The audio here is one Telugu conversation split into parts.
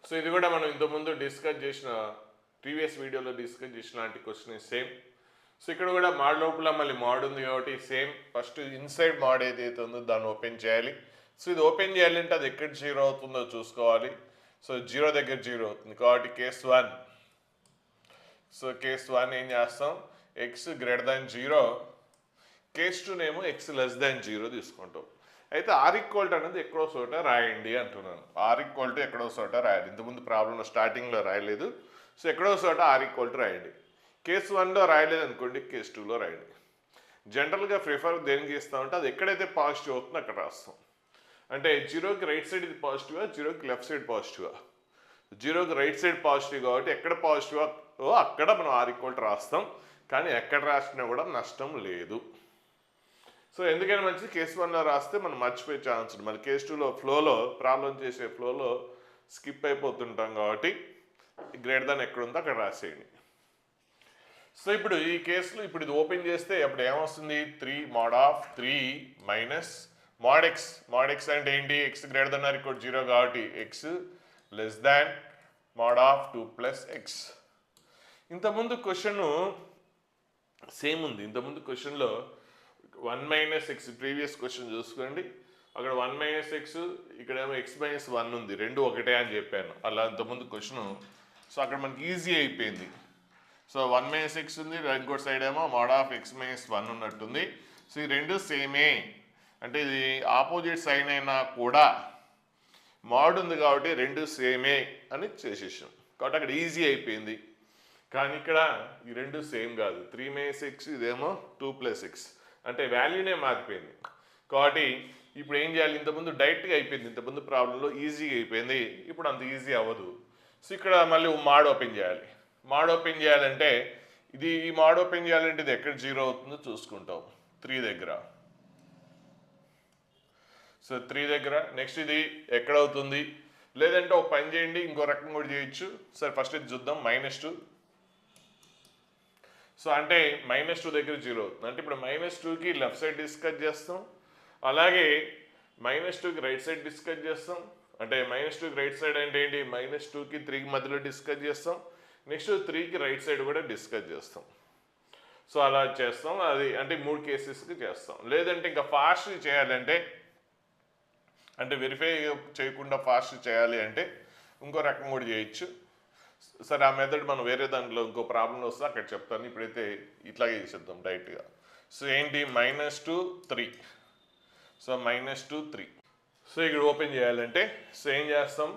సో ఇది కూడా మనం ఇంతకుముందు డిస్కస్ చేసిన ప్రీవియస్ వీడియోలో డిస్కస్ చేసిన లాంటి క్వశ్చన్ సేమ్. సో ఇక్కడ కూడా మాడ్ లోపల మళ్ళీ మాడ్ ఉంది కాబట్టి సేమ్. ఫస్ట్ ఇన్సైడ్ మాడ్ ఏదైతే ఉందో దాన్ని ఓపెన్ చేయాలి. సో ఇది ఓపెన్ చేయాలంటే అది ఎక్కడ జీరో అవుతుందో చూసుకోవాలి. సో జీరో దగ్గర జీరో అవుతుంది కాబట్టి కేస్ 1. సో కేస్ 1 ఏం చేస్తాం, ఎక్స్ గ్రేటర్ దాన్ 0. కేస్ 2 నేమో ఎక్స్ లెస్ దాన్ 0 తీసుకుంటాం. అయితే ఆర్ ఈక్వల్ అనేది ఎక్కడో చోట రాయండి అంటున్నాను. ఆర్ ఈక్వల్ టు ఎక్కడో చోట రాయాలి. ఇంతకుముందు ప్రాబ్లంలో స్టార్టింగ్లో రాయలేదు. సో ఎక్కడో చోట ఆర్ ఈక్వల్ టు రాయండి. కేసు 1లో రాయలేదు అనుకోండి, కేసు 2లో రాయండి. జనరల్గా ప్రిఫర్ దేనికి ఇస్తామంటే అది ఎక్కడైతే పాజిటివ్ అవుతుందో అక్కడ రాస్తాం. అంటే 0కి రైట్ సైడ్ ఇది పాజిటివా, 0కి లెఫ్ట్ సైడ్ పాజిటివా? 0కి రైట్ సైడ్ పాజిటివ్ కాబట్టి ఎక్కడ పాజిటివో అక్కడ మనం ఆర్ ఈక్వల్ టు రాస్తాం. కానీ ఎక్కడ రాసినా కూడా నష్టం లేదు. సో ఎందుకైనా మంచిది కేసు 1లో రాస్తే మనం మర్చిపోయే ఛాన్స్ ఉంది. మళ్ళీ కేసు 2లో ఫ్లోలో ప్రాబ్లం చేసే ఫ్లోలో స్కిప్ అయిపోతుంటాం కాబట్టి గ్రేటర్ దాన్ ఎక్కడ ఉందో అక్కడ రాసేయండి. సో ఇప్పుడు ఈ కేసులో ఇప్పుడు ఇది ఓపెన్ చేస్తే అప్పుడు ఏమొస్తుంది, 3 mod of 3 minus mod x. mod x అంటే ఏంటి, X greater than or equal 0 కాబట్టి X less than mod of 2 plus x. ఇంతకుముందు క్వశ్చన్ సేమ్ ఉంది. ఇంతకుముందు క్వశ్చన్లో 1 మైనస్ ఎక్స్ ప్రీవియస్ క్వశ్చన్ చూసుకోండి. అక్కడ 1 మైనస్ ఎక్స్, ఇక్కడేమో ఎక్స్ మైనస్ 1 ఉంది, రెండు ఒకటే అని చెప్పాను. అలా ఇంతకుముందు క్వశ్చన్. సో అక్కడ మనకి ఈజీ అయిపోయింది. సో 1 మైనస్ ఎక్స్ ఉంది, ఇంకోటి సైడ్ ఏమో mod of x మైనస్ 1 ఉన్నట్టుంది. సో ఈ రెండు సేమే, అంటే ఇది ఆపోజిట్ సైన్ అయినా కూడా మాడ్ ఉంది కాబట్టి రెండు సేమే అని చేసేసాం కాబట్టి అక్కడ ఈజీ అయిపోయింది. కానీ ఇక్కడ ఈ రెండు సేమ్ కాదు. 3 మైనస్ ఎక్స్, ఇదేమో 2 ప్లస్ ఎక్స్, అంటే వాల్యూనే మారిపోయింది. కాబట్టి ఇప్పుడు ఏం చేయాలి, ఇంతకుముందు డైరెక్ట్గా అయిపోయింది, ఇంతకుముందు ప్రాబ్లంలో ఈజీగా అయిపోయింది, ఇప్పుడు అంత ఈజీ అవ్వదు. సో ఇక్కడ మళ్ళీ మాడ్ ఓపెన్ చేయాలి. మాడ్ ఓపెన్ చేయాలంటే ఈ మాడ్ ఓపెన్ చేయాలంటే ఇది ఎక్కడ 0 అవుతుందో చూసుకుంటాం, 3 దగ్గర. సో 3 దగ్గర. నెక్స్ట్ ఇది ఎక్కడ అవుతుంది, లేదంటే ఒక పని చేయండి, ఇంకో రకం కూడా చేయొచ్చు. సరే ఫస్ట్ ఇది చూద్దాం, -2. సో అంటే -2 దగ్గర 0 అవుతుంది. అంటే ఇప్పుడు -2కి లెఫ్ట్ సైడ్ డిస్కస్ చేస్తాం, అలాగే -2కి రైట్ సైడ్ డిస్కస్ చేస్తాం. అంటే -2కి రైట్ సైడ్ అంటే ఏంటి, -2కి 3కి మధ్యలో డిస్కస్ చేస్తాం. నెక్స్ట్ 3కి రైట్ సైడ్ కూడా డిస్కస్ చేస్తాం. సో అలా చేస్తాం. అది అంటే 3 కేసెస్కి చేస్తాం. లేదంటే ఇంకా ఫాస్ట్ చేయాలంటే, అంటే వెరిఫై చేయకుండా ఫాస్ట్ చేయాలి అంటే ఇంకో రకం కూడా చేయొచ్చు. సరే ఆ మెథడ్ మనం వేరే దాంట్లో ఇంకో ప్రాబ్లం వస్తే అక్కడ చెప్తాను. ఇప్పుడైతే ఇట్లాగే చేసేద్దాం డైరెక్ట్గా. సో ఏంటి, -2 3. సో -2 3. సో ఇక్కడ ఓపెన్ చేయాలంటే సో ఏం చేస్తాం,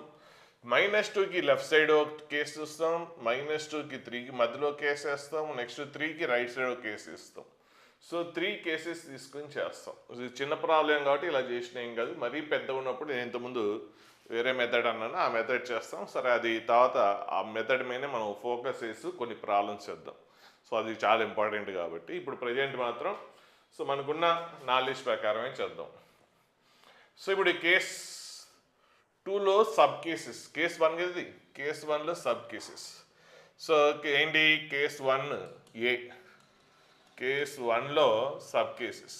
-2కి లెఫ్ట్ సైడ్ ఒక కేసు ఇస్తాం, -2కి 3కి మధ్యలో కేసు వేస్తాం, నెక్స్ట్ 3కి రైట్ సైడ్ ఒక కేసు ఇస్తాం. సో 3 కేసెస్ తీసుకుని చేస్తాం. ఇది చిన్న ప్రాబ్లం కాబట్టి ఇలా చేసిన ఏం కాదు. మరీ పెద్ద ఉన్నప్పుడు నేను ఇంతకుముందు వేరే మెథడ్ అన్నాను, ఆ మెథడ్ చేస్తాం. సరే అది తర్వాత ఆ మెథడ్ మీదనే మనం ఫోకస్ చేసి కొన్ని ప్రాబ్లమ్స్ చేద్దాం. సో అది చాలా ఇంపార్టెంట్ కాబట్టి ఇప్పుడు ప్రజెంట్ మాత్రం సో మనకున్న నాలెడ్జ్ ప్రకారమే చేద్దాం. సో ఇప్పుడు కేస్ 2లో సబ్ కేసెస్, కేస్ 1 కదా, కేస్ 1లో సబ్ కేసెస్. సో ఏంటి, కేస్ 1A, కేస్ 1లో సబ్ కేసెస్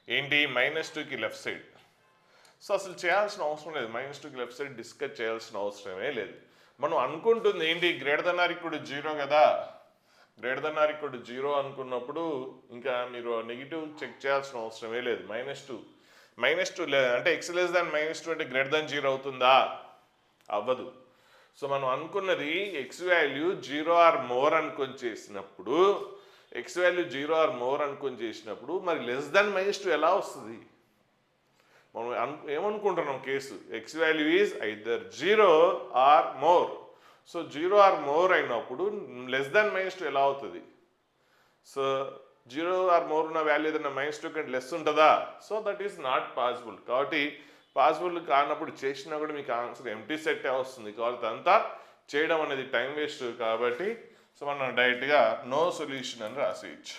ఏంటి, -2కి లెఫ్ట్ సైడ్. సో అసలు చేయాల్సిన అవసరం లేదు, -2కి లెఫ్ట్ సైడ్ డిస్కస్ చేయాల్సిన అవసరమే లేదు. మనం అనుకుంటుంది ఏంటి, greater than or equal to 0 కదా. Greater than or equal to 0 అనుకున్నప్పుడు ఇంకా మీరు నెగిటివ్ చెక్ చేయాల్సిన అవసరమే లేదు. -2 అంటే ఎక్స్ లెస్ దాన్ -2 అంటే గ్రేటర్ దాన్ 0 అవుతుందా, అవ్వదు. సో మనం అనుకున్నది ఎక్స్ వాల్యూ 0 ఆర్ మోర్ అనుకొని చేసినప్పుడు, ఎక్స్ వాల్యూ 0 ఆర్ మోర్ అనుకొని చేసినప్పుడు మరి లెస్ దాన్ -2 ఎలా వస్తుంది. మనం ఏమనుకుంటున్నాం, case x value is either 0 or more. So 0 or more అయినప్పుడు లెస్ దాన్ -2 ఎలా అవుతుంది. సో 0 ఆర్ మోర్ ఉన్న వాల్యూ ఏదైనా -2 కంటే లెస్ ఉంటుందా. So that is not possible. కాబట్టి పాసిబుల్ కానప్పుడు చేసినా కూడా మీకు ఆన్సర్ ఎంటీ సెట్ వస్తుంది. కాబట్టి అంతా చేయడం అనేది టైం వేస్ట్. కాబట్టి సో మనం డైరెక్ట్గా నో సొల్యూషన్ అని రాసేయచ్చు.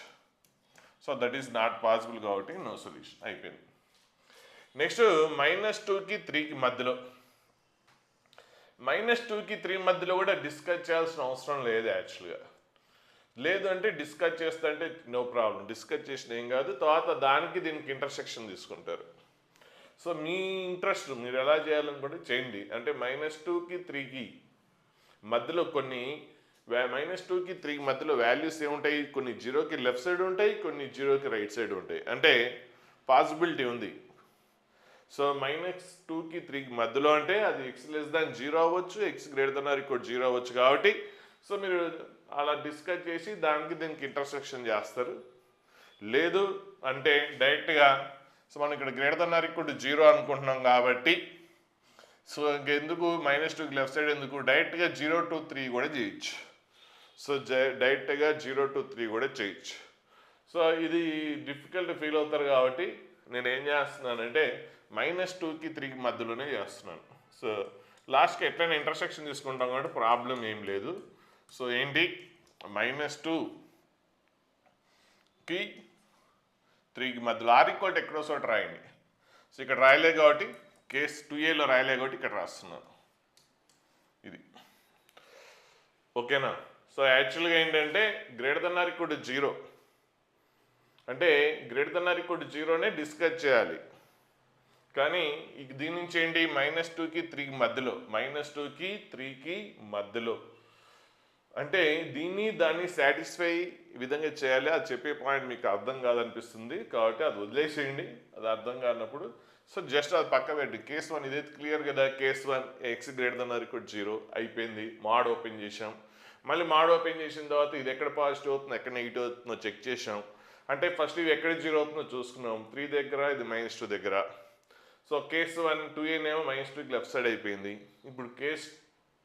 So that is not possible కాబట్టి నో సొల్యూషన్ అయిపోయింది. నెక్స్ట్ -2కి 3కి మధ్యలో, -2కి 3 మధ్యలో కూడా డిస్కస్ చేయాల్సిన అవసరం లేదు యాక్చువల్గా. లేదు అంటే డిస్కస్ చేస్తా అంటే నో ప్రాబ్లం, డిస్కస్ చేసిన ఏం కాదు. తర్వాత దానికి దీనికి ఇంటర్సెక్షన్ తీసుకుంటారు. సో మీ ఇంట్రెస్ట్, మీరు ఎలా చేయాలనుకుంటే చేయండి. అంటే -2కి 3కి మధ్యలో కొన్ని -2కి 3కి మధ్యలో వాల్యూస్ ఏముంటాయి, కొన్ని జీరోకి లెఫ్ట్ సైడ్ ఉంటాయి, కొన్ని జీరోకి రైట్ సైడ్ ఉంటాయి. అంటే పాసిబిలిటీ ఉంది. సో -2కి 3కి మధ్యలో అంటే అది x 0 అవ్వచ్చు, x 0 అవ్వచ్చు. కాబట్టి సో మీరు అలా డిస్కస్ చేసి దీనికి ఇంటర్సెక్షన్ చేస్తారు. లేదు అంటే డైరెక్ట్గా సో మనం ఇక్కడ >0 అనుకుంటున్నాం కాబట్టి సో ఇంకెందుకు -2కి లెఫ్ట్ సైడ్ ఎందుకు, డైరెక్ట్గా 0 to 3 కూడా చేయొచ్చు. సో డైరెక్ట్గా 0 to 3 కూడా చేయొచ్చు. సో ఇది డిఫికల్ట్ ఫీల్ అవుతారు కాబట్టి నేను ఏం చేస్తున్నానంటే -2కి 3కి మధ్యలోనే చేస్తున్నాను. సో లాస్ట్కి ఎట్లయినా ఇంటర్సెక్షన్ తీసుకుంటాం కాబట్టి ప్రాబ్లం ఏం లేదు. సో ఏంటి -2కి 3కి మధ్యలో r ఎక్కడో చోట రాయండి. సో ఇక్కడ రాయలే కాబట్టి కేస్ 2aలో రాయలే కాబట్టి ఇక్కడ రాస్తున్నాను. ఇది ఓకేనా. సో యాక్చువల్గా ఏంటంటే >0 అంటే >0నే డిస్కస్ చేయాలి. కానీ దీని నుంచి ఏంటి -2కి 3కి మధ్యలో, -2కి 3కి మధ్యలో అంటే దాన్ని సాటిస్ఫై విధంగా చేయాలి. అది చెప్పే పాయింట్ మీకు అర్థం కాదనిపిస్తుంది కాబట్టి అది వదిలేసేయండి. అది అర్థం కానప్పుడు సో జస్ట్ అది పక్క పెట్టి కేస్ 1 ఇదైతే క్లియర్ కదా. కేస్ 1 x>0 అయిపోయింది. మాడ్ ఓపెన్ చేసాం. మళ్ళీ మాడ్ ఓపెన్ చేసిన తర్వాత ఇది ఎక్కడ పాజిటివ్ అవుతుందో ఎక్కడ నెగిటివ్ అవుతుందో చెక్ చేసాం. అంటే ఫస్ట్ ఇవి ఎక్కడ 0 అవుతుందో చూసుకున్నాం. 3 దగ్గర, ఇది -2 దగ్గర. సో కేస్ 1 2aనేమో -2కి లెఫ్ట్ సైడ్ అయిపోయింది. ఇప్పుడు కేస్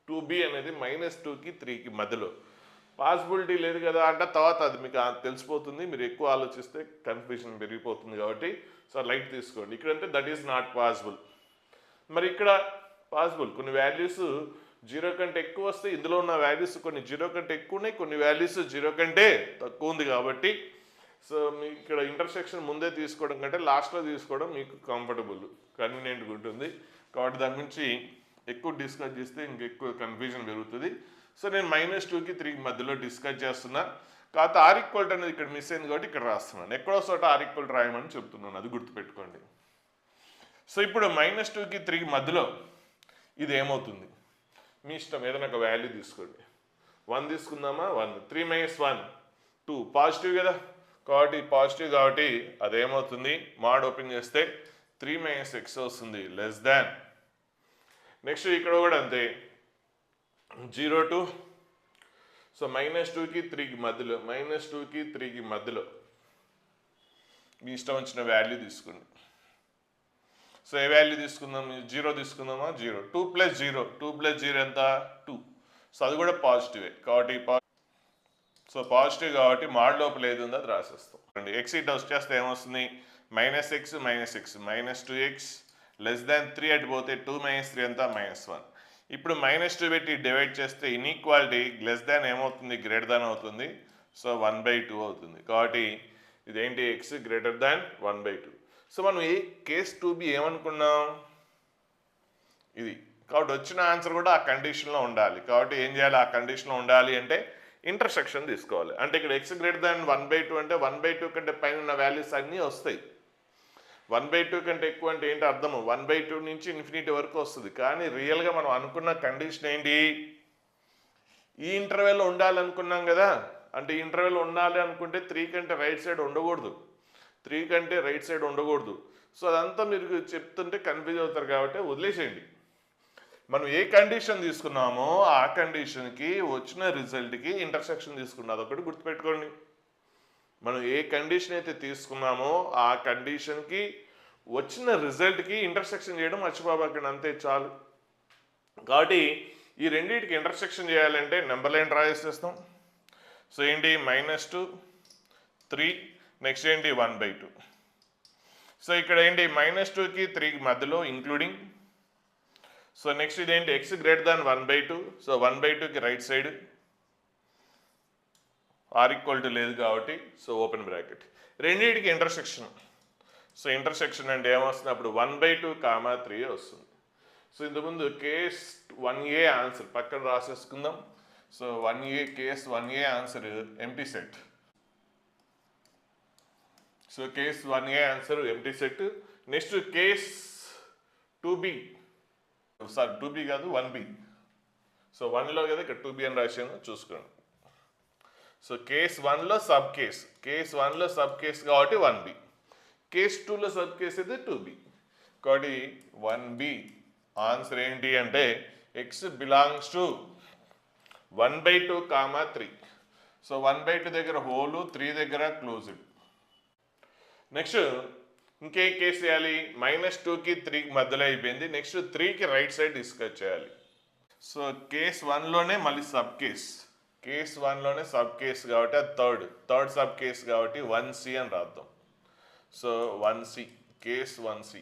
2b అనేది -2కి 3కి మధ్యలో పాసిబిలిటీ లేదు కదా అంటే తర్వాత అది మీకు తెలిసిపోతుంది. మీరు ఎక్కువ ఆలోచిస్తే కన్ఫ్యూజన్ పెరిగిపోతుంది కాబట్టి సో లైట్ తీసుకోండి. ఇక్కడంటే దట్ ఈస్ నాట్ పాసిబుల్. మరి ఇక్కడ పాసిబుల్. కొన్ని వాల్యూస్ 0 కంటే ఎక్కువ వస్తే ఇందులో ఉన్న వాల్యూస్ కొన్ని 0 కంటే ఎక్కువ ఉన్నాయి, కొన్ని వాల్యూస్ 0 కంటే తక్కువ ఉంది. కాబట్టి సో మీకు ఇక్కడ ఇంటర్సెక్షన్ ముందే తీసుకోవడం కంటే లాస్ట్లో తీసుకోవడం మీకు కన్వీనియంట్గా ఉంటుంది. కాబట్టి దాని గురించి ఎక్కువ డిస్కస్ చేస్తే ఇంకెక్కువ కన్ఫ్యూజన్ పెరుగుతుంది. సో నేను -2కి 3కి మధ్యలో డిస్కస్ చేస్తున్నా. కాకపోతే r అనేది ఇక్కడ మిస్ అయింది కాబట్టి ఇక్కడ రాస్తున్నాను. ఎక్కడో చోట r రాయమని చెప్తున్నాను, అది గుర్తుపెట్టుకోండి. సో ఇప్పుడు -2కి 3కి మధ్యలో ఇది ఏమవుతుంది మీ ఇష్టం, ఏదైనా ఒక వాల్యూ తీసుకోండి. 1 తీసుకుందామా, 1 3 - 1 2 పాజిటివ్ కదా. కాబట్టి పాజిటివ్ కాబట్టి అదేమవుతుంది, మాడ్ ఓపెన్ చేస్తే 3 - x వస్తుంది లెస్ దాన్. నెక్స్ట్ ఇక్కడ కూడా అంతే 0 to సో -2కి 3కి మధ్యలో, -2కి 3కి మధ్యలో మీ ఇష్టం వచ్చిన వాల్యూ తీసుకోండి. సో ఏ వాల్యూ తీసుకుందాం, 0 తీసుకుందామా, 0 2 + 0 2 + 0 ఎంత 2. సో అది కూడా పాజిటివే కాబట్టి సో పాజిటివ్ కాబట్టి మాడ్ లోపల ఏది ఉందో అది రాసేస్తాం. x ఇట్ వచ్చేస్తే ఏమొస్తుంది -x -2x లెస్ దాన్ 3 అటు పోతే 2 - 3 ఎంత -1. ఇప్పుడు -2 పెట్టి డివైడ్ చేస్తే ఇన్ఈక్వాలిటీ లెస్ దాన్ ఏమవుతుంది, గ్రేటర్ దాన్ అవుతుంది. సో 1/2 అవుతుంది. కాబట్టి ఇదేంటి x గ్రేటర్ దాన్ 1/2. సో మనం కేస్ 2b ఏమనుకున్నాం, ఇది. కాబట్టి వచ్చిన ఆన్సర్ కూడా ఆ కండిషన్లో ఉండాలి. కాబట్టి ఏం చేయాలి, ఆ కండిషన్లో ఉండాలి అంటే ఇంటర్సెక్షన్ తీసుకోవాలి. అంటే ఇక్కడ x గ్రేటర్ దాన్ 1/2 అంటే 1/2 కంటే పైన ఉన్న వాల్యూస్ అన్నీ వస్తాయి. 1/2 కంటే ఎక్కువ అంటే ఏంటి అర్థము, 1/2 నుంచి ఇన్ఫినిటీ వరకు వస్తుంది. కానీ రియల్గా మనం అనుకున్న కండిషన్ ఏంటి, ఈ ఇంటర్వెల్లో ఉండాలనుకున్నాం కదా. అంటే ఈ ఇంటర్వెల్ ఉండాలి అనుకుంటే 3 కంటే రైట్ సైడ్ ఉండకూడదు, 3 కంటే రైట్ సైడ్ ఉండకూడదు. సో అదంతా మీరు చెప్తుంటే కన్ఫ్యూజ్ అవుతారు కాబట్టి వదిలేసేయండి. మనం ఏ కండిషన్ తీసుకున్నామో ఆ కండిషన్కి వచ్చిన రిజల్ట్కి ఇంటర్సెక్షన్ తీసుకున్నాం. అదొకటి గుర్తుపెట్టుకోండి. మనం ఏ కండిషన్ అయితే తీసుకున్నామో ఆ కండిషన్కి వచ్చిన రిజల్ట్కి ఇంటర్సెక్షన్ చేయడం మర్చిపోబాకండి, అంతే చాలు. కాబట్టి ఈ రెండింటికి ఇంటర్సెక్షన్ చేయాలంటే నెంబర్ లైన్ డ్రా చేసేస్తాం. సో ఏంటి -2 3 నెక్స్ట్ ఏంటి 1/2. సో ఇక్కడ ఏంటి -2కి 3కి మధ్యలో ఇంక్లూడింగ్. సో నెక్స్ట్ ఇదేంటి x గ్రేటర్ దాన్ 1/2. సో 1/2కి రైట్ సైడ్ r లేదు కాబట్టి సో ఓపెన్ బ్రాకెట్. రెండింటికి ఇంటర్సెక్షన్. సో ఇంటర్సెక్షన్ అంటే ఏమొస్తుంది, అప్పుడు 1/2, 3 వస్తుంది. సో ఇంతకుముందు కేస్ 1a ఆన్సర్ పక్కన రాసేసుకుందాం. So case 1a answer empty set. So case 1a answer empty set. Next case 2b, sorry 2b కాదు 1b. సో 1లో కదా ఇక్కడ 2b అని రాశాను చూసుకోండి. సో కేస్ 1లో సబ్ కేస్, కేస్ 1లో సబ్ కేస్ కాబట్టి 1b, కేస్ 2లో సబ్ కేస్ అయితే 2b కాబట్టి 1b. ఆన్సర్ ఏంటి అంటే x బిలాంగ్స్ టు 1/2, 3. సో 1/2 దగ్గర హోలు, 3 దగ్గర క్లోజ్డ్. నెక్స్ట్ ఇంకే కేసు చేయాలి, -2కి 3కి మధ్యలో అయిపోయింది. నెక్స్ట్ 3కి రైట్ సైడ్ డిస్కస్ చేయాలి. సో కేస్ 1లోనే మళ్ళీ సబ్ కేస్, కేస్ 1లోనే సబ్ కేస్ కాబట్టి అది థర్డ్ సబ్ కేస్ కాబట్టి 1c అని రాద్దాం. So 1c, case 1c.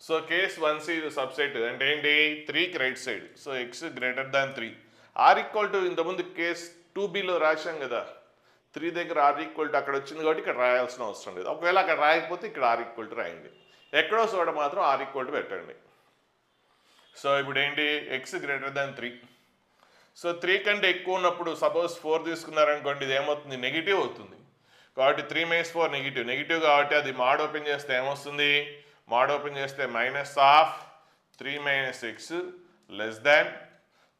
So case 1c subset అంటే ఏంటి, 3కి right side. So x greater than 3, or equal to ఇంతకుముందు కేస్ 2bలో రాశాం కదా, 3 దగ్గర ఆర్ ఈక్వల్ టు అక్కడ వచ్చింది కాబట్టి ఇక్కడ రాయాల్సిన అవసరం లేదు. ఒకవేళ అక్కడ రాయకపోతే ఇక్కడ ఆర్ ఈక్వల్ టు రాయండి, ఎక్కడో చోట మాత్రం ఆర్ ఈక్వల్ టు పెట్టండి. సో ఇప్పుడు ఏంటి, x గ్రేటర్ దాన్ 3. సో 3 కంటే ఎక్కువ ఉన్నప్పుడు సపోజ్ 4 తీసుకున్నారనుకోండి, ఇది ఏమవుతుంది, నెగిటివ్ అవుతుంది. కాబట్టి 3 - 4 నెగిటివ్ కాబట్టి అది మాడ్ ఓపెన్ చేస్తే ఏమొస్తుంది, మాడ్ ఓపెన్ చేస్తే -3 - x లెస్ దాన్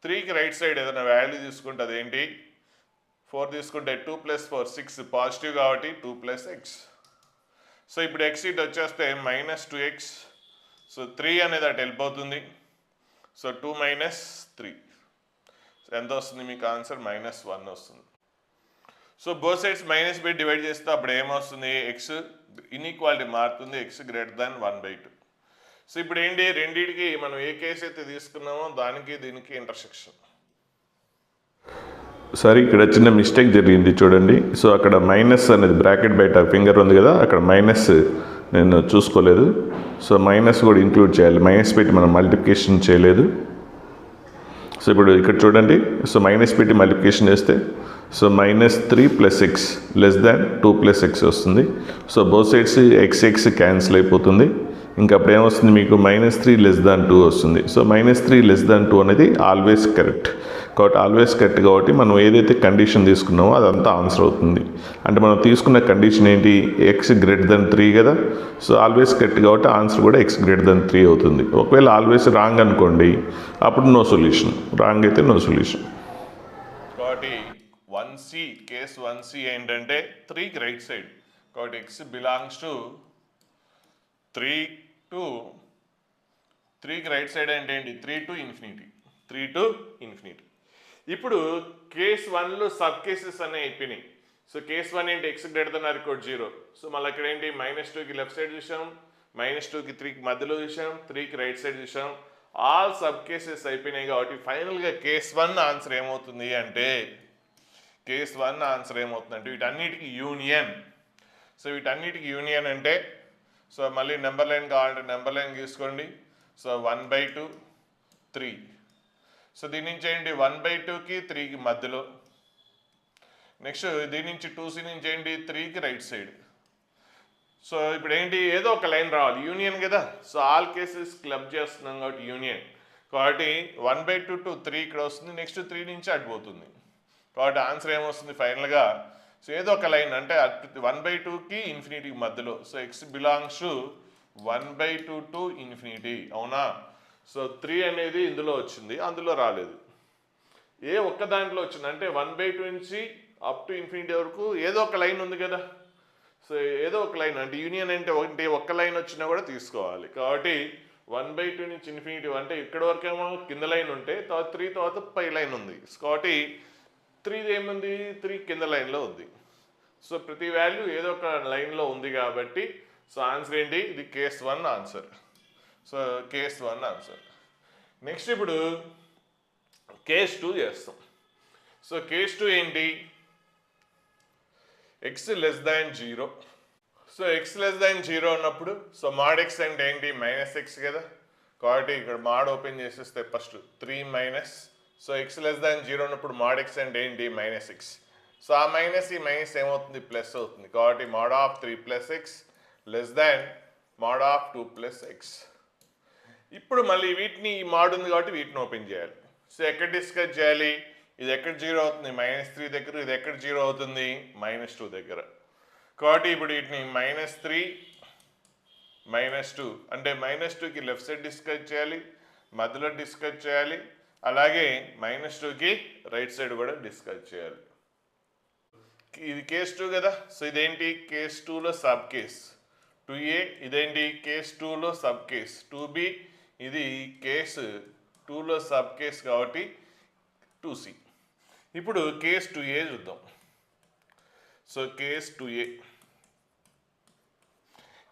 3కి రైట్ సైడ్ ఏదైనా వాల్యూ తీసుకుంటే అదేంటి, 4 తీసుకుంటే 2 + 4 6 పాజిటివ్ కాబట్టి 2 + x. సో ఇప్పుడు x ఇటు వచ్చేస్తే -2x. సో 3 అనేది అటు వెళ్ళిపోతుంది. సో 2 - 3 ఎంత వస్తుంది మీకు ఆన్సర్, -1 వస్తుంది. So both sides minus by divide చేస్తే అప్పుడు ఏమొస్తుంది, x ఇన్ఈక్వాలిటీ మారుతుంది, x గ్రేటర్ దాన్ 1/2. సో ఇప్పుడు ఏంటి, రెండింటికి మనం ఏ కేసు అయితే తీసుకున్నామో దానికి దీనికి ఇంటర్సెక్షన్. సారీ ఇక్కడ చిన్న మిస్టేక్ జరిగింది చూడండి. సో అక్కడ మైనస్ అనేది బ్రాకెట్ బయట ఫింగర్ ఉంది కదా, అక్కడ మైనస్ నేను చూసుకోలేదు. సో మైనస్ కూడా ఇంక్లూడ్ చేయాలి, మైనస్ పెట్టి మనం మల్టిప్లికేషన్ చేయలేదు. సో ఇప్పుడు ఇక్కడ చూడండి, సో మైనస్ పెట్టి మల్టిప్లికేషన్ చేస్తే so -3 + x less than 2 + x వస్తుంది. So both sides x cancel అయిపోతుంది. ఇంకా అప్పుడు ఏమొస్తుంది మీకు, -3 లెస్ దాన్ 2 వస్తుంది. సో -3 లెస్ దాన్ 2 అనేది ఆల్వేస్ కరెక్ట్ కాబట్టి ఆల్వేస్ కరెక్ట్ కాబట్టి మనం ఏదైతే కండిషన్ తీసుకున్నామో అదంతా ఆన్సర్ అవుతుంది. అంటే మనం తీసుకున్న కండిషన్ ఏంటి, x గ్రేటర్ దాన్ 3 కదా. సో ఆల్వేస్ కరెక్ట్ కాబట్టి ఆన్సర్ కూడా x గ్రేటర్ దాన్ 3 అవుతుంది. ఒకవేళ ఆల్వేస్ రాంగ్ అనుకోండి, అప్పుడు నో సొల్యూషన్, రాంగ్ అయితే నో సొల్యూషన్. కాబట్టి 1c, కేస్ 1c ఏంటంటే 3కి రైట్ సైడ్ కాబట్టి x బిలాంగ్స్ టు 3కి రైట్ సైడ్ అంటే ఏంటి, 3 to ఇన్ఫినిటీ. ఇప్పుడు కేస్ 1లో సబ్ కేసెస్ అనే అయిపోయినాయి. సో కేస్ 1 ఏంటి, x greater than or equal 0. So మళ్ళీ ఇక్కడ ఏంటి, -2కి లెఫ్ట్ సైడ్ చూసాం, -2కి 3కి మధ్యలో చూసాం, 3కి రైట్ సైడ్ చూసాం. ఆల్ సబ్ కేసెస్ అయిపోయినాయి కాబట్టి ఫైనల్గా కేస్ 1 ఆన్సర్ ఏమవుతుంది అంటే, కేస్ 1 ఆన్సర్ ఏమవుతుందంటే వీటన్నిటికి యూనియన్. సో వీటన్నిటికి యూనియన్ అంటే, సో మళ్ళీ నెంబర్ లైన్ కావాలంటే నెంబర్ లైన్ తీసుకోండి. సో 1/2 3. సో దీని నుంచి ఏంటి, 1/2కి 3కి మధ్యలో. నెక్స్ట్ దీని నుంచి 2c నుంచి ఏంటి, 3కి రైట్ సైడ్. సో ఇప్పుడు ఏంటి, ఏదో ఒక లైన్ రావాలి, యూనియన్ కదా. సో ఆల్ కేసెస్ క్లబ్ చేస్తున్నాం కాబట్టి యూనియన్. కాబట్టి 1/2 to 3 ఇక్కడ వస్తుంది, నెక్స్ట్ 3 నుంచి అటుపోతుంది. కాబట్టి ఆన్సర్ ఏమొస్తుంది ఫైనల్గా, సో ఏదో ఒక లైన్ అంటే 1/2కి ఇన్ఫినిటీకి మధ్యలో. So x belongs to 1/2 to infinity, అవునా. సో 3 అనేది ఇందులో వచ్చింది, అందులో రాలేదు. ఏ ఒక్క దాంట్లో వచ్చింది అంటే 1/2 నుంచి అప్ టు ఇన్ఫినిటీ వరకు ఏదో ఒక లైన్ ఉంది కదా. సో ఏదో ఒక లైన్ అంటే యూనియన్ అంటే ఒక్క లైన్ వచ్చినా కూడా తీసుకోవాలి. కాబట్టి 1/2 నుంచి ఇన్ఫినిటీ అంటే ఇక్కడ వరకు ఏమో కింద లైన్ ఉంటే తర్వాత 3 తర్వాత పై లైన్ ఉంది. కాబట్టి 3 ఏముంది, 3 కింద లైన్లో ఉంది. సో ప్రతి వాల్యూ ఏదో ఒక లైన్లో ఉంది కాబట్టి సో ఆన్సర్ ఏంటి, ఇది case 1 answer. So case 1 answer. Next ఇప్పుడు కేస్ 2 చేస్తాం. సో కేస్ 2 ఏంటి, x less than 0. So x less than 0 ఉన్నప్పుడు సో మాడ్ x అంటే ఏంటి, -x కదా. కాబట్టి ఇక్కడ మాడ్ ఓపెన్ చేసేస్తే first 3 - so x less than 0 ఉన్నప్పుడు మాడ్ x అంటే ఏంటి, -x. సో ఆ మైనస్ ఈ మైనస్ ఏమవుతుంది, ప్లస్ అవుతుంది. కాబట్టి mod of 3 + x less than mod of 2 + x. ఇప్పుడు మళ్ళీ వీటిని ఈ మాడ్ ఉంది కాబట్టి వీటిని ఓపెన్ చేయాలి. సో ఎక్కడ డిస్కస్ చేయాలి, ఇది ఎక్కడ 0 అవుతుంది, -3 దగ్గర. ఇది ఎక్కడ 0 అవుతుంది, -2 దగ్గర. కాబట్టి ఇప్పుడు వీటిని -3 - 2 అంటే -2కి లెఫ్ట్ సైడ్ డిస్కస్ చేయాలి, మధ్యలో డిస్కస్ చేయాలి. అలాగే -2కి రైట్ సైడ్ కూడా డిస్కస్ చేయాలి. ఇది కేస్ 2 కదా. సో ఇదేంటి కేస్ 2లో సబ్ కేస్ 2A, ఇదేంటి కేస్ 2లో సబ్ కేస్ 2B, ఇది కేస్ 2లో సబ్ కేస్ కాబట్టి 2C. ఇప్పుడు కేస్ 2A చూద్దాం. సో కేస్ 2A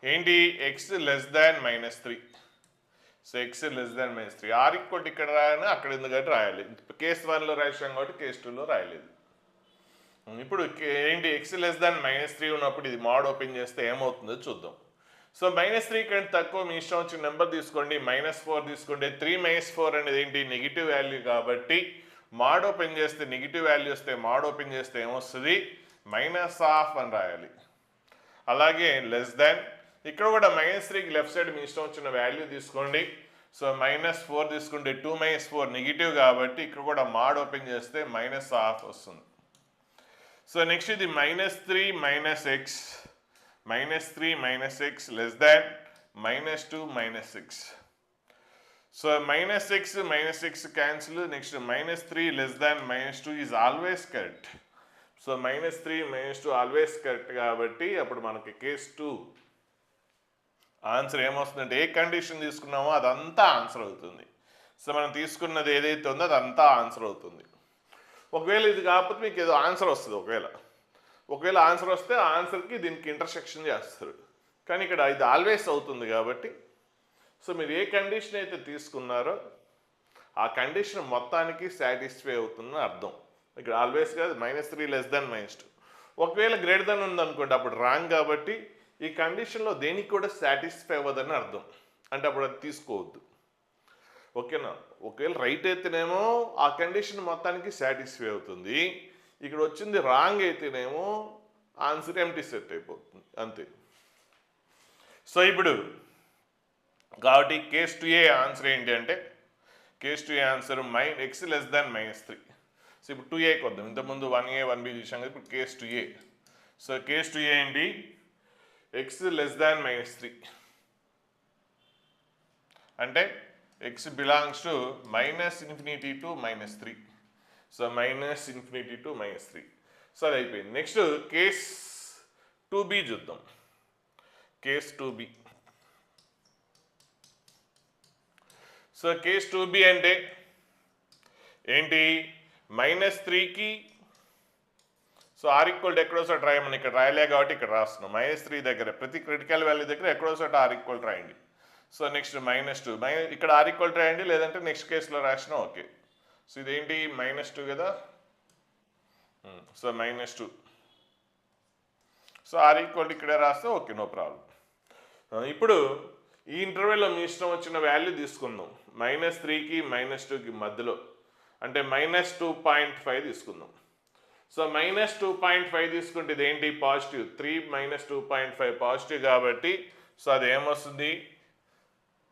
ఏంటి, x లెస్ దాన్ -3. సో x లెస్ దాన్ -3, r ఈక్వల్ ఇక్కడ రాయాలి, అక్కడ ఎందుకంటే రాయాలి. కేస్ 1లో రాసాం కాబట్టి కేస్ 2లో రాయలేదు. ఇప్పుడు ఏంటి, x లెస్ దాన్ -3 ఉన్నప్పుడు ఇది మోడ్ ఓపెన్ చేస్తే ఏమవుతుందో చూద్దాం. సో -3 కంటే తక్కువ మీ ఇష్టం వచ్చిన నెంబర్ తీసుకోండి, -4 తీసుకోండి. 3 - 4 అనేది ఏంటి, నెగిటివ్ వాల్యూ కాబట్టి మోడ్ ఓపెన్ చేస్తే నెగిటివ్ వాల్యూ వస్తే మోడ్ ఓపెన్ చేస్తే ఏమొస్తుంది, -1/2 అని రాయాలి. అలాగే లెస్ దాన్, ఇక్కడ కూడా -3కి లెఫ్ట్ సైడ్ మీ ఇష్టం వచ్చిన వాల్యూ తీసుకోండి. సో -4 తీసుకుంటే 2 - 4 నెగిటివ్ కాబట్టి ఇక్కడ కూడా మోడ్ ఓపెన్ చేస్తే -1/2 వస్తుంది. సో నెక్స్ట్ ఇది -3 - x, -3 - x less than -2 - 6. So -x cancel. Next -3 less than -2 is always correct. So -3 - 2 always correct కాబట్టి అప్పుడు మనకి కేస్ 2 ఆన్సర్ ఏమొస్తుందంటే, ఏ కండిషన్ తీసుకున్నామో అదంతా ఆన్సర్ అవుతుంది. సో మనం తీసుకున్నది ఏదైతే ఉందో అదంతా ఆన్సర్ అవుతుంది. ఒకవేళ ఇది కాకపోతే మీకు ఏదో ఆన్సర్ వస్తుంది. ఒకవేళ ఆన్సర్ వస్తే ఆ ఆన్సర్కి దీనికి ఇంటర్సెక్షన్ చేస్తారు. కానీ ఇక్కడ ఇది ఆల్వేస్ అవుతుంది కాబట్టి సో మీరు ఏ కండిషన్ అయితే తీసుకున్నారో ఆ కండిషన్ మొత్తానికి సాటిస్ఫై అవుతుందని అర్థం. ఇక్కడ ఆల్వేస్ కాదు, -3 లెస్ దాన్ -2. ఒకవేళ గ్రేటర్ దాన్ ఉందనుకోండి అప్పుడు రాంగ్ కాబట్టి ఈ కండిషన్లో దేనికి కూడా సాటిస్ఫై అవ్వదని అర్థం. అంటే అప్పుడు అది తీసుకోవద్దు. ఓకేనా. ఒకవేళ రైట్ అయితేనేమో ఆ కండిషన్ మొత్తానికి సాటిస్ఫై అవుతుంది. ఇక్కడ వచ్చింది రాంగ్ అయితేనేమో ఆన్సర్ ఎంటీ సెట్ అయిపోతుంది, అంతే. సో ఇప్పుడు కాబట్టి కేస్ 2A ఆన్సర్ ఏంటి అంటే, case 2A answer x less దాన్ -3. సో ఇప్పుడు 2Aకి వద్దాం. ఇంతకుముందు 1A 1B చూసాం కదా, ఇప్పుడు case 2A. So case 2A ఏంటి, x లెస్ దాన్ -3 అంటే x belongs to -∞ to -3. So -∞ to -3. So అది అయిపోయింది. నెక్స్ట్ కేస్ 2B చూద్దాం. Case 2B. So case 2B అంటే ఏంటి, -3కి సో r ఈక్వల్ ఎక్కడో చోట రాయమని ఇక్కడ రాయలే కాబట్టి ఇక్కడ రాస్తున్నాం. -3 దగ్గర ప్రతి క్రిటికల్ వాల్యూ దగ్గర ఎక్కడో చోట r ఈక్వల్ రాయండి. సో నెక్స్ట్ -2 ఇక్కడ r ఈక్వల్ రాయండి, లేదంటే నెక్స్ట్ కేసులో రాసినా ఓకే. సో ఇదేంటి -2 కదా. సో -2. సో r ఈక్వల్ ఇక్కడే రాస్తే ఓకే, నో ప్రాబ్లం. ఇప్పుడు ఈ ఇంటర్వెల్లో మీ ఇష్టం వచ్చిన వాల్యూ తీసుకుందాం. -3కి -2కి మధ్యలో అంటే -2.5 తీసుకుందాం. సో -2.5 తీసుకుంటే ఇదేంటి, పాజిటివ్. 3 - 2.5 పాజిటివ్ కాబట్టి సో అది ఏమొస్తుంది,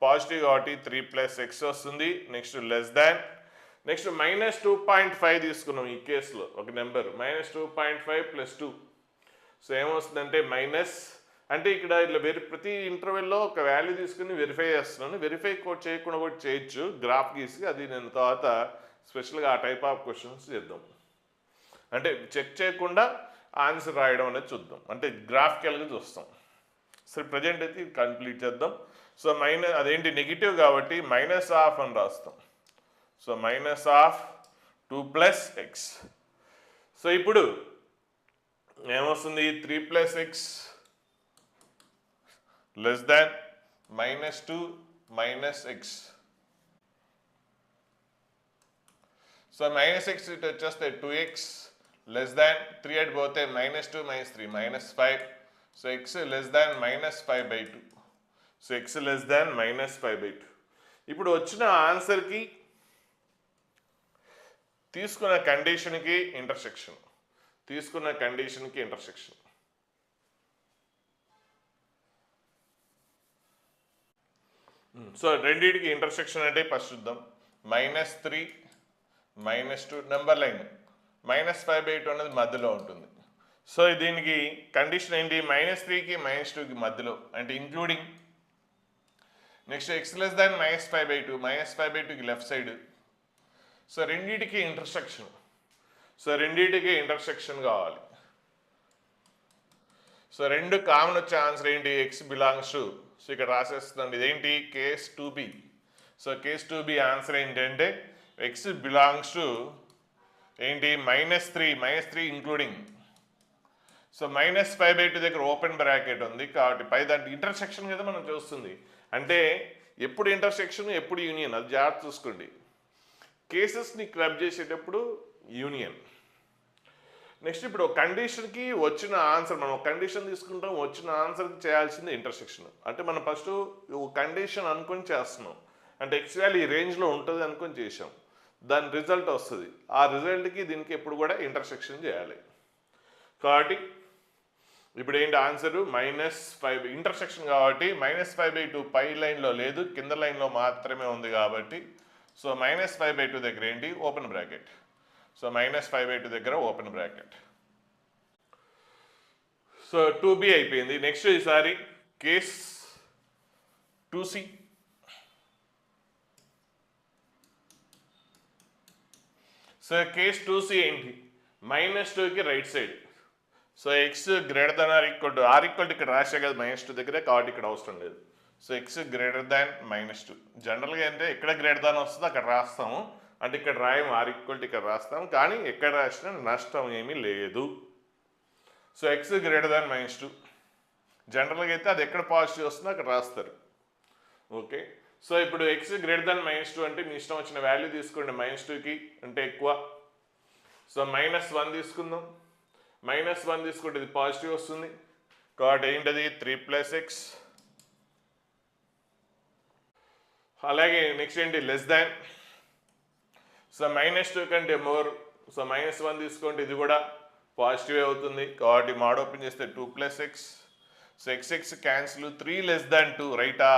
పాజిటివ్ కాబట్టి 3 + x వస్తుంది. నెక్స్ట్ లెస్ దాన్, నెక్స్ట్ -2.5 తీసుకున్నాం ఈ కేసులో ఒక నెంబర్, -2.5 + 2. సో ఏమొస్తుందంటే అంటే ఇక్కడ ఇట్లా ప్రతి ఇంటర్వెల్లో ఒక వాల్యూ తీసుకుని వెరిఫై చేస్తున్నాను. వెరిఫై చేయకుండా కూడా చేయొచ్చు గ్రాఫ్ గీసి, అది నేను తర్వాత స్పెషల్గా ఆ టైప్ ఆఫ్ క్వశ్చన్స్ చేద్దాం. అంటే చెక్ చేయకుండా ఆన్సర్ రాయడం అనేది చూద్దాం, అంటే గ్రాఫికల్గా చూస్తాం. సరే ప్రజెంట్ అయితే ఇది కంప్లీట్ చేద్దాం. సో అదేంటి నెగిటివ్ కాబట్టి -1/2 అని రాస్తాం. So -1/2 2 + x. సో ఇప్పుడు ఏమొస్తుంది, 3 + x less than -2 - x. So -x ఇటు వచ్చేస్తే 2x లెస్ దాన్ 3 అటు పోతే -2 - 3 -5. So x less than -5/2. So x less than -5/2. ఇప్పుడు వచ్చిన ఆన్సర్కి తీసుకున్న కండిషన్కి ఇంటర్సెక్షన్. సో రెండింటికి ఇంటర్సెక్షన్ అంటే ఫస్ట్ చూద్దాం. -3 -2 నెంబర్ లైన్, -5/2 అనేది మధ్యలో ఉంటుంది. సో దీనికి కండిషన్ ఏంటి, -3కి -2కి మధ్యలో అంటే including. Next x less than -5/2, -5/2కి లెఫ్ట్ సైడ్. సో రెండింటికి ఇంటర్సెక్షన్. సో రెండింటికి ఇంటర్సెక్షన్ కావాలి. సో రెండు కామన్ వచ్చే ఆన్సర్ ఏంటి? ఎక్స్ బిలాంగ్స్ టు, సో ఇక్కడ రాసేస్తుందండి, ఇదేంటి? Case 2b. So case 2b answer ఏంటంటే ఎక్స్ బిలాంగ్స్ టు ఏంటి? -3 ఇంక్లూడింగ్. సో -5/2 దగ్గర ఓపెన్ బ్రాకెట్ ఉంది కాబట్టి పై దాంట్లో ఇంటర్సెక్షన్ కదా మనం చూస్తుంది. అంటే ఎప్పుడు ఇంటర్సెక్షన్ ఎప్పుడు యూనియన్, అది జాగ్రత్త చూసుకోండి. కేసెస్ని క్లబ్ చేసేటప్పుడు యూనియన్. నెక్స్ట్ ఇప్పుడు ఒక కండిషన్కి వచ్చిన ఆన్సర్, మనం ఒక కండిషన్ తీసుకుంటాం, వచ్చిన ఆన్సర్కి చేయాల్సింది ఇంటర్సెక్షన్. అంటే మనం ఫస్ట్ ఒక కండిషన్ అనుకొని చేస్తున్నాం, అంటే ఎక్స్ వాల్యూ ఈ రేంజ్లో ఉంటుంది అనుకొని చేసాం, దాని రిజల్ట్ వస్తుంది. ఆ రిజల్ట్కి దీనికి ఎప్పుడు కూడా ఇంటర్సెక్షన్ చేయాలి. కాబట్టి ఇప్పుడు ఏంటి ఆన్సరు? -5 ఇంటర్సెక్షన్ కాబట్టి -5/2 పై లైన్లో లేదు, కింద లైన్లో మాత్రమే ఉంది కాబట్టి సో -5/2 దగ్గర ఏంటి? Open bracket. సో -5/2 దగ్గర ఓపెన్ బ్రాకెట్. సో 2b అయిపోయింది. నెక్స్ట్ ఈసారి case 2c. So case 2c ఏంటి? -2కి right side. So x greater than or equal to, or equal to ఇక్కడ రాసే కదా -2 దగ్గర, కాబట్టి ఇక్కడ అవసరం లేదు. So x greater than -2. జనరల్గా అంటే ఎక్కడ గ్రేటర్ దాన్ వస్తుందో అక్కడ రాస్తాము, అంటే ఇక్కడ రాయం, ఆర్ ఈక్వల్ టు ఇక్కడ రాస్తాం, కానీ ఎక్కడ రాసినా నష్టం ఏమీ లేదు. సో ఎక్స్ గ్రేటర్ దాన్ -2 జనరల్గా అయితే అది ఎక్కడ పాజిటివ్ వస్తుందో అక్కడ రాస్తారు. ఓకే, సో ఇప్పుడు ఎక్స్ గ్రేటర్ దాన్ -2 అంటే మీ ఇష్టం వచ్చిన వాల్యూ తీసుకోండి. -2కి అంటే ఎక్కువ. సో -1 తీసుకుందాం. -1 తీసుకుంటే ఇది పాజిటివ్ వస్తుంది కాబట్టి ఏంటది? 3+x. అలాగే నెక్స్ట్ ఏంటి? Less than. సో -2 కంటే మోర్. సో -1 తీసుకుంటే ఇది కూడా పాజిటివ్ అవుతుంది కాబట్టి మాడ్ ఓపెన్ చేస్తే 2+x. So x cancel. 3<2 రైటా?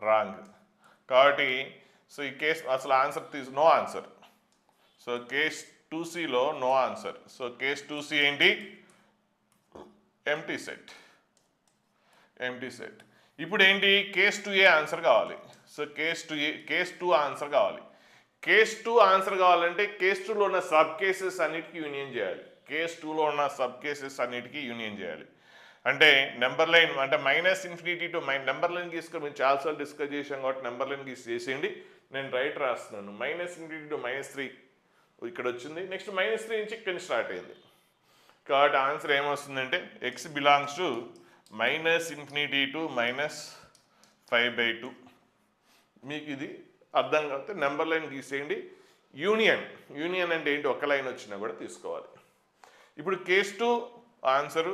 రాంగ్. కాబట్టి సో ఈ కేస్ అసలు answer no answer. So case 2cలో no answer. So case 2c ఏంటి? Empty set. ఇప్పుడు ఏంటి? కేస్ 2a ఆన్సర్ కావాలి. సో కేస్ 2 ఆన్సర్ కావాలి. కేస్ 2 ఆన్సర్ కావాలంటే కేస్ 2లో ఉన్న సబ్ కేసెస్ అన్నిటికీ యూనియన్ చేయాలి. కేస్ 2లో ఉన్న సబ్ కేసెస్ అన్నిటికీ యూనియన్ చేయాలి. అంటే నెంబర్ లైన్ అంటే -∞ టు నెంబర్ లైన్ తీసుకొని మేము చాలాసార్లు డిస్కస్ చేసాం కాబట్టి నెంబర్ లైన్ చేసేయండి. నేను రైట్ రాస్తున్నాను. -∞ to -3 ఇక్కడ వచ్చింది. నెక్స్ట్ -3 నుంచి ఇక్కడ స్టార్ట్ అయింది కాబట్టి ఆన్సర్ ఏమొస్తుందంటే ఎక్స్ బిలాంగ్స్ టు -∞ to -5/2. మీకు ఇది అర్థం కాకపోతే నెంబర్ లైన్ గీసేయండి. యూనియన్ అంటే ఏంటి? ఒక లైన్ వచ్చినా కూడా తీసుకోవాలి. ఇప్పుడు కేస్ 2 ఆన్సరు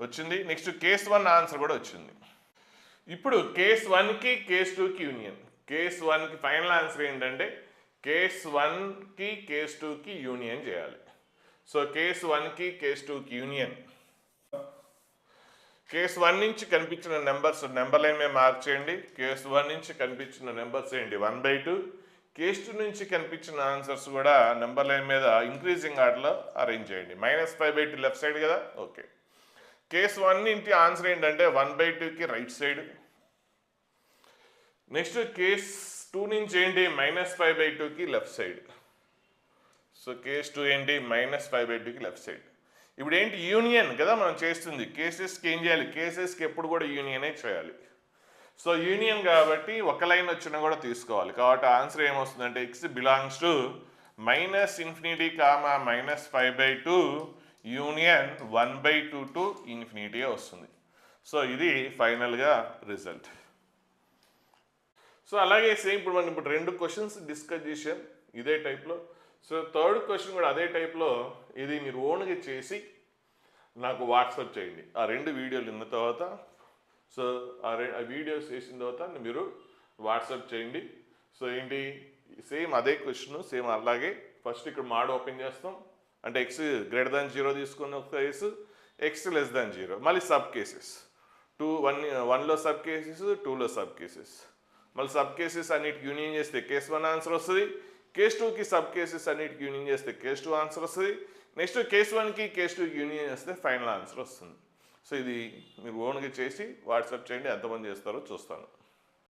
వచ్చింది. నెక్స్ట్ కేస్ 1 ఆన్సర్ కూడా వచ్చింది. ఇప్పుడు కేస్ 1కి కేస్ 2కి యూనియన్. కేస్ 1కి ఫైనల్ ఆన్సర్ ఏంటంటే కేస్ 1కి కేస్ 2కి యూనియన్ చేయాలి. సో కేస్ 1కి కేస్ 2కి యూనియన్. కేస్ 1 నుంచి కనిపించిన నెంబర్స్ నెంబర్ లైన్ మీద మార్క్ చేయండి. కేస్ 1 నుంచి కనిపించిన నెంబర్స్ ఏంటి? 1/2. కేస్ 2 నుంచి కనిపించిన ఆన్సర్స్ కూడా నెంబర్ లైన్ మీద ఇంక్రీజింగ్ ఆర్డర్లో అరేంజ్ చేయండి. -5/2 లెఫ్ట్ సైడ్ కదా. ఓకే, కేస్ 1 నుంచి ఆన్సర్ ఏంటంటే 1/2కి రైట్ సైడ్. నెక్స్ట్ కేస్ 2 నుంచి ఏంటి? -5/2కి లెఫ్ట్ సైడ్. సో కేస్ 2 ఏంటి? -5/2కి లెఫ్ట్ సైడ్. ఇప్పుడు ఏంటి? యూనియన్ కదా మనం చేస్తుంది. కేసెస్కి ఏం చేయాలి? కేసెస్కి ఎప్పుడు కూడా యూనియనే చేయాలి. సో యూనియన్ కాబట్టి ఒక లైన్ వచ్చినా కూడా తీసుకోవాలి. కాబట్టి ఆన్సర్ ఏమొస్తుందంటే x belongs to -∞, -5/2 union 1/2 to ∞ వస్తుంది. సో ఇది ఫైనల్గా రిజల్ట్. సో అలాగే సేమ్ ఇప్పుడు మనం రెండు క్వశ్చన్స్ డిస్కస్ చేసాం ఇదే టైప్లో. సో థర్డ్ క్వశ్చన్ కూడా అదే టైప్లో. ఇది మీరు ఓన్గా చేసి నాకు వాట్సాప్ చేయండి ఆ 2 వీడియోలు విన్న తర్వాత. సో ఆ వీడియోస్ చేసిన తర్వాత మీరు వాట్సాప్ చేయండి. సో ఏంటి? సేమ్ అదే క్వశ్చన్, సేమ్ అలాగే ఫస్ట్ ఇక్కడ మాడ్ ఓపెన్ చేస్తాం. అంటే ఎక్స్ గ్రేటర్ దాన్ 0 తీసుకున్న ఒక కేసు, ఎక్స్ లెస్ దాన్ 0. మళ్ళీ సబ్ కేసెస్ 1లో సబ్ కేసెస్, 2లో సబ్ కేసెస్. మళ్ళీ సబ్ కేసెస్ అన్నిటికి యూనియన్ చేస్తే కేస్ 1 ఆన్సర్ వస్తుంది. కేస్ 2కి సబ్ కేసెస్ అన్నిటికి యూనియన్ చేస్తే కేస్ 2 ఆన్సర్ వస్తుంది. నెక్స్ట్ కేస్ 1కి కేస్ 2కి యూనియన్ చేస్తే ఫైనల్ ఆన్సర్ వస్తుంది. సో ఇది మీరు ఓన్గా చేసి వాట్సాప్ చేయండి, ఎంతమంది చేస్తారో చూస్తాను.